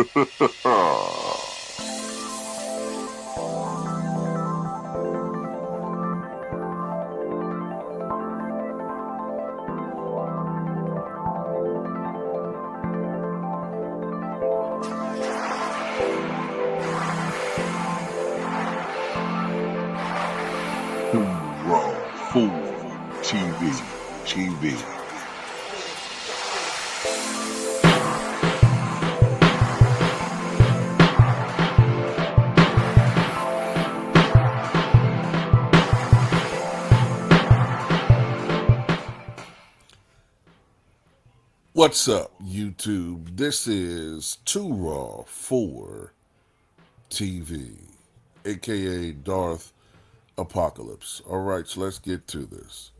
Raw Food TV. What's up, YouTube? This is Too Raw for TV, aka Darth Apocalypse. All right, so let's get to this.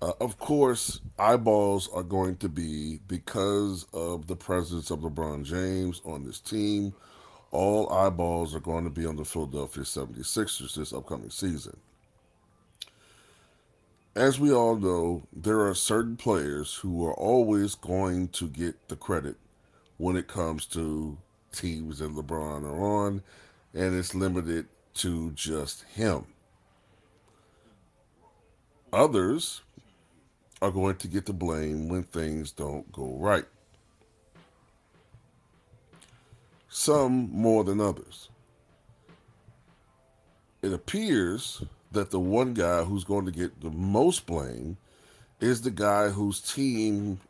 Of course, eyeballs are going to be because of the presence of LeBron James on this team. All eyeballs are going to be on the Philadelphia 76ers this upcoming season. As we all know, there are certain players who are always going to get the credit when it comes to teams that LeBron are on, and it's limited to just him. Others are going to get the blame when things don't go right. Some more than others. It appears that the one guy who's going to get the most blame is the guy whose team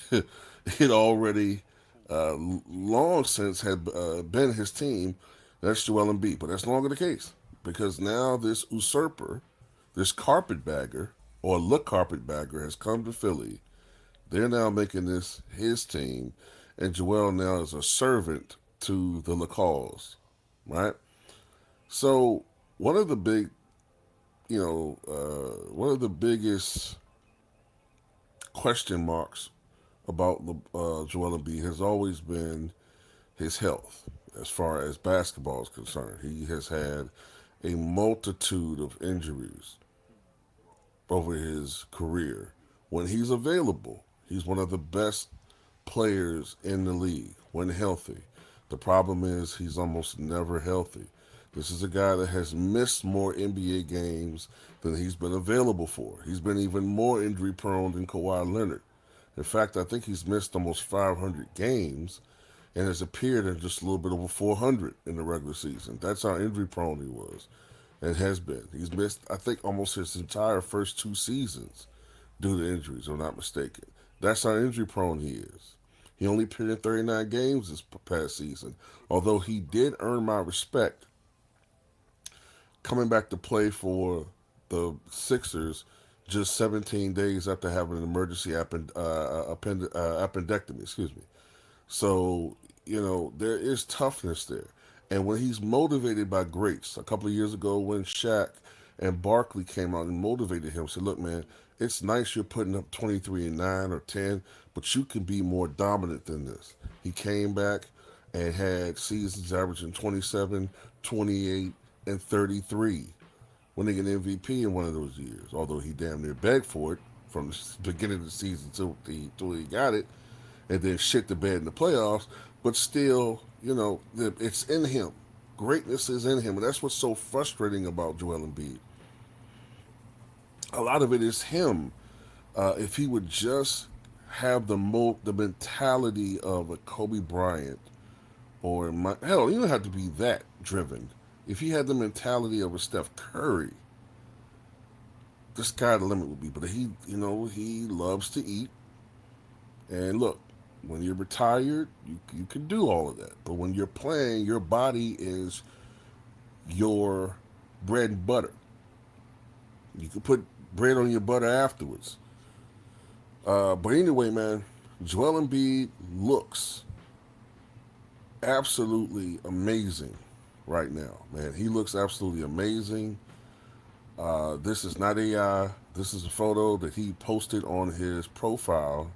it already long since had been his team. That's Joel Embiid. But that's no longer the case because now this usurper, this carpetbagger, or look carpetbagger, has come to Philly. They're now making this his team, and Joel now is a servant to the LaCalls, right? So one of the big, one of the biggest question marks about Joel Embiid has always been his health as far as basketball is concerned. He has had a multitude of injuries over his career. When he's available, he's one of the best players in the league when healthy. The problem is he's almost never healthy. This is a guy that has missed more NBA games than he's been available for. He's been even more injury prone than Kawhi Leonard. In fact, I think he's missed almost 500 games and has appeared in just a little bit over 400 in the regular season. That's how injury prone he was and has been. He's missed, I think, almost his entire first two seasons due to injuries, if I'm not mistaken. That's how injury prone he is. He only appeared in 39 games this past season, although he did earn my respect coming back to play for the Sixers just 17 days after having an emergency appendectomy. Excuse me. So, there is toughness there. And when he's motivated by greats, a couple of years ago when Shaq and Barkley came out and motivated him, said, look, man, it's nice you're putting up 23 and 9 or 10, but you can be more dominant than this. He came back and had seasons averaging 27, 28, and 33, winning an MVP in one of those years, although he damn near begged for it from the beginning of the season till he got it, and then shit the bed in the playoffs. But still, it's in him. Greatness is in him, and that's what's so frustrating about Joel Embiid. A lot of it is him. If he would just have the mentality of a Kobe Bryant, or hell, he don't have to be that driven. If he had the mentality of a Steph Curry, the sky the limit would be. But he loves to eat. And look, when you're retired, you can do all of that. But when you're playing, your body is your bread and butter. You can put bread on your butter afterwards. But anyway, man, Joel Embiid looks absolutely amazing right now, man. He looks absolutely amazing. This is not AI. This is a photo that he posted on his profile.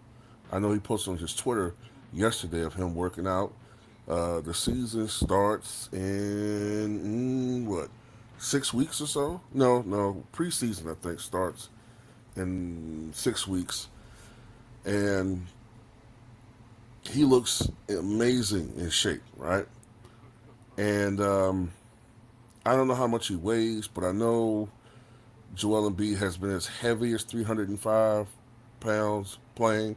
I know he posted on his Twitter yesterday of him working out. The season starts in, 6 weeks or so? No, preseason, I think, starts in 6 weeks. And he looks amazing in shape, right? And I don't know how much he weighs, but I know Joel Embiid has been as heavy as 305 pounds playing.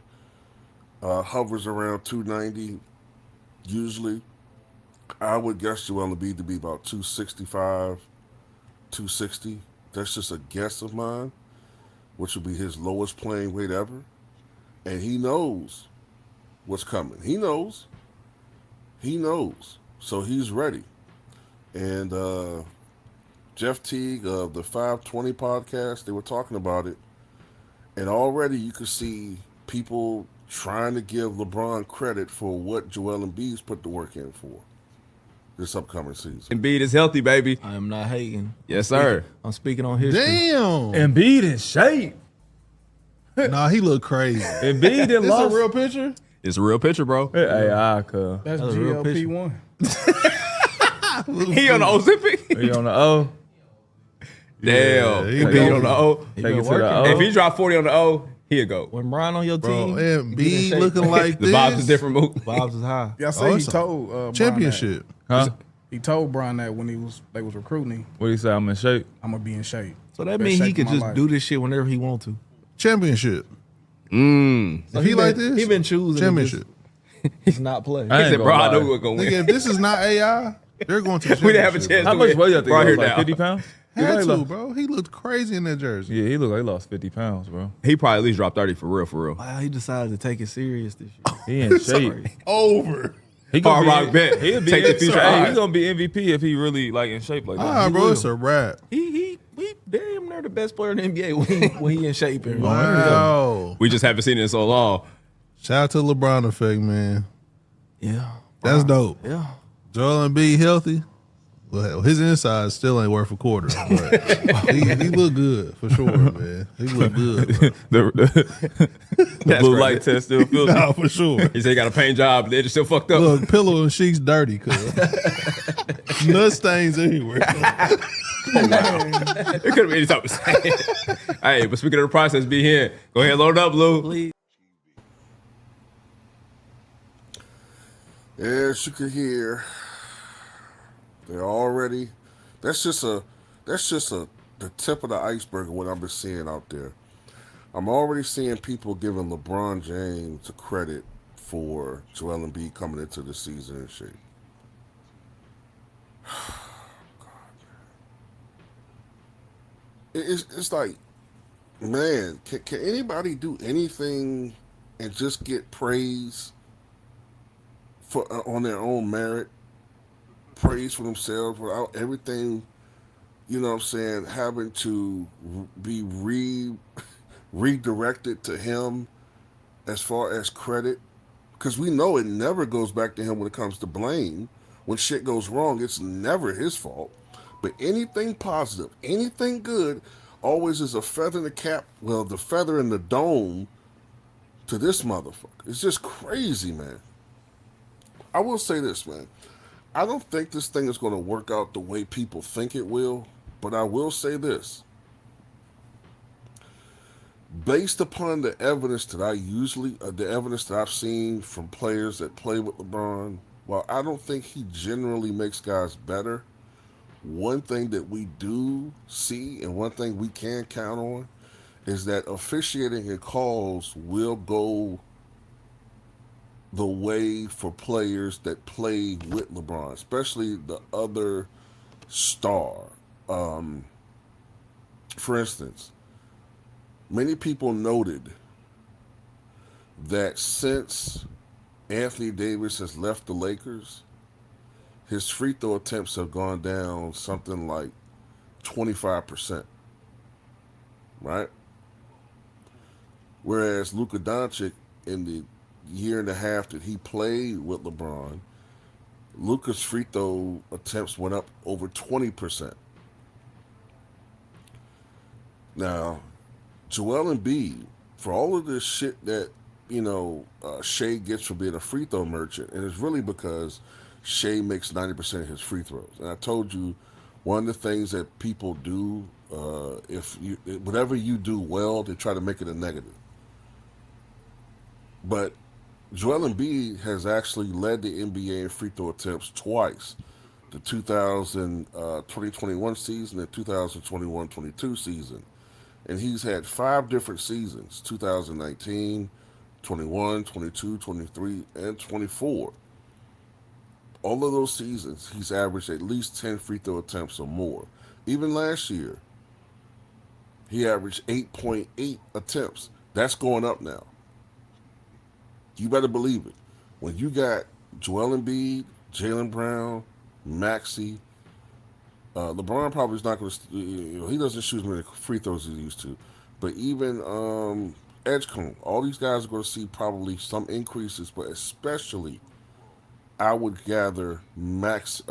Hovers around 290 usually. I would guess Joel Embiid to be about 265, 260. That's just a guess of mine, which would be his lowest playing weight ever. And he knows what's coming. He knows. He knows. So he's ready. And Jeff Teague of the 520 podcast, they were talking about it. And already you could see people trying to give LeBron credit for what Joel Embiid's put the work in for this upcoming season. Embiid is healthy, baby. I am not hating. Yes, sir. I'm speaking on history. Damn. Embiid in shape. Nah, he look crazy. Embiid didn't This a lost. real picture? It's a real picture, bro. Hey, cuz. That's That's a real picture. GLP-1. He on the Ozempic? He on the O. Damn. he Embiid been- on the O. He Take been it to the working. O. If he dropped 40 on the O, he'll go. When Brian on your Bro, team, and get in B shape. looking like The this. vibes is different, move. Vibes is high. Yeah, I Oh, say he it's a told Championship. Huh? Brian that. He told Brian that when they was recruiting him, What do you say? I'm in shape. I'm gonna be in shape. So that Best means he shape could of my just life. do this shit whenever he want to. Championship. So If he like been- this, he been choosing to championship. just not play. I He ain't said, gonna bro, I lie. know we were going to Nigga, win. if this is not AI, they're going to the We didn't have a championship, chance How to much win. weight you think Bro, he here lost? Like now. 50 pounds? bro. Had he, to, lost, bro. He looked crazy in that jersey. yeah, he looked like he lost 50 pounds, bro. He probably at least dropped 30 for real, for real. Wow, he decided to take it serious this year. He in shape. Over. He Hard gonna rock bet. He'll be Take the MVP. future Hey, odds. he gonna be MVP if he really like in shape like that. Ah, He bro, will. it's a wrap. He damn near the best player in the NBA when he in shape. And Wow. We just haven't seen it in so long. Shout out to LeBron effect, man. Yeah, That's dope. yeah. Joel Embiid healthy. Well, his inside still ain't worth a quarter, but he look good for sure, man. He look good, bro. the blue crazy. light test still feels. Nah, for sure. He said he got a paint job. They're just still fucked up. Look, pillow and sheets dirty, cuz. Nut stains everywhere. It could have been any type of saying. Hey, but speaking of the process, be here. Go ahead, load it up, Lou. Please. As you can hear, they're already. That's just the tip of the iceberg of what I've been seeing out there. I'm already seeing people giving LeBron James the credit for Joel Embiid coming into the season in shape. It's like, man, can anybody do anything and just get praise for on their own merit, praise for themselves without everything, you know what I'm saying, having to be redirected to him as far as credit? Because we know it never goes back to him when it comes to blame. When shit goes wrong, it's never his fault. But anything positive, anything good, always is a feather in the cap, well, the feather in the dome to this motherfucker. It's just crazy, man. I will say this, man. I don't think this thing is going to work out the way people think it will, but I will say this. Based upon the evidence that the evidence that I've seen from players that play with LeBron, while I don't think he generally makes guys better, one thing that we do see and one thing we can count on is that officiating and calls will go the way for players that play with LeBron, especially the other star. For instance, many people noted that since Anthony Davis has left the Lakers, his free throw attempts have gone down something like 25%, right? Whereas Luka Doncic, in the year and a half that he played with LeBron, Luka's free throw attempts went up over 20%. Now, Joel Embiid, for all of this shit that, Shea gets for being a free throw merchant, and it's really because Shea makes 90% of his free throws. And I told you, one of the things that people do, whatever you do well, they try to make it a negative. But Joel Embiid has actually led the NBA in free throw attempts twice, the 2021 season and 2021-22 season. And he's had 5 different seasons, 2019, 21, 22, 23, and 24. All of those seasons, he's averaged at least 10 free throw attempts or more. Even last year, he averaged 8.8 attempts. That's going up now. You better believe it. When you got Joel Embiid, Jaylen Brown, Maxey, LeBron probably is not going to. He doesn't shoot as many free throws as he used to, but even Edgecombe, all these guys are going to see probably some increases, but especially, I would gather Maxey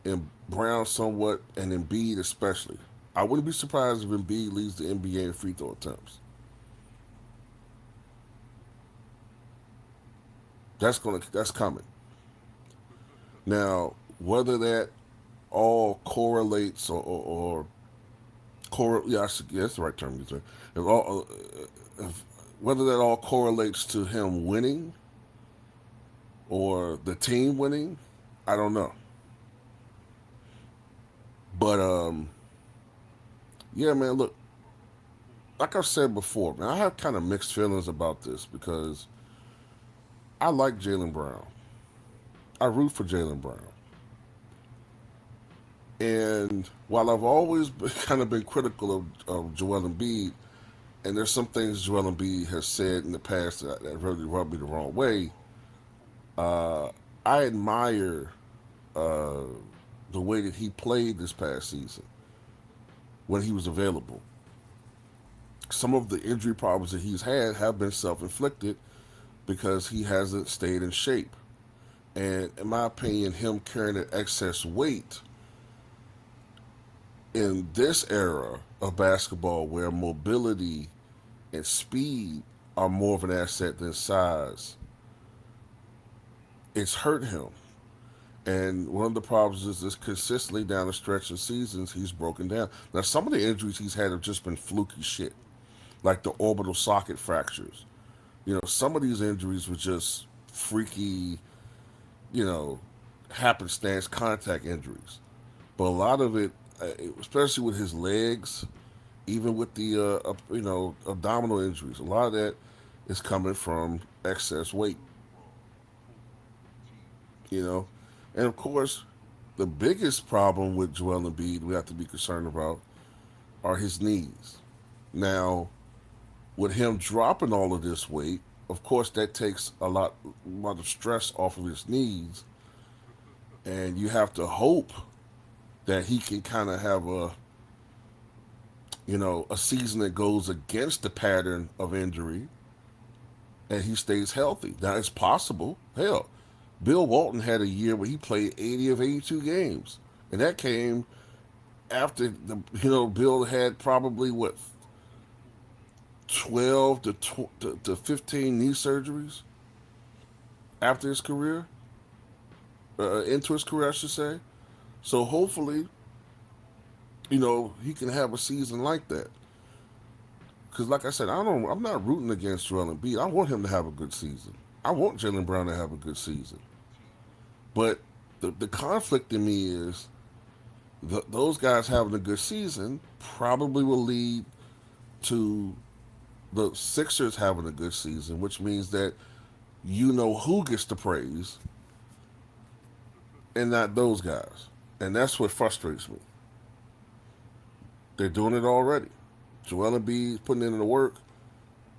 and Brown somewhat, and Embiid especially. I wouldn't be surprised if Embiid leads the NBA in free throw attempts. That's coming. Now, whether that all correlates that's the right term to say. Whether that all correlates to him winning or the team winning, I don't know. But yeah, man, look, like I've said before, man, I have kind of mixed feelings about this because I like Jaylen Brown. I root for Jaylen Brown. And while I've always kind of been critical of Joel Embiid, and there's some things Joel Embiid has said in the past that really rubbed me the wrong way, I admire the way that he played this past season when he was available. Some of the injury problems that he's had have been self-inflicted because he hasn't stayed in shape. And in my opinion, him carrying that excess weight in this era of basketball where mobility and speed are more of an asset than size, it's hurt him. And one of the problems is this consistently down the stretch of seasons, he's broken down. Now, some of the injuries he's had have just been fluky shit, like the orbital socket fractures. You know, some of these injuries were just freaky, happenstance contact injuries. But a lot of it, especially with his legs, even with the, abdominal injuries, a lot of that is coming from excess weight. And of course, the biggest problem with Joel Embiid we have to be concerned about are his knees. Now, with him dropping all of this weight, of course, that takes a lot of stress off of his knees, and you have to hope that he can kind of have a season that goes against the pattern of injury, and he stays healthy. Now, it's possible. Hell, Bill Walton had a year where he played 80 of 82 games, and that came after Bill had probably 12 to 15 knee surgeries after his career, into his career, I should say. So hopefully, he can have a season like that. Because, like I said, I'm not rooting against Joel Embiid. I want him to have a good season. I want Jaylen Brown to have a good season. But the conflict in me is those guys having a good season probably will lead to the Sixers having a good season, which means that who gets the praise and not those guys. And that's what frustrates me. They're doing it already. Joel Embiid's putting in the work,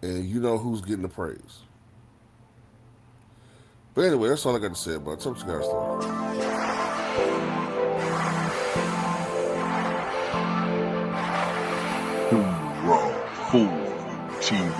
and who's getting the praise. But anyway, that's all I got to say about it. Tell what you guys think. Raw Food TV.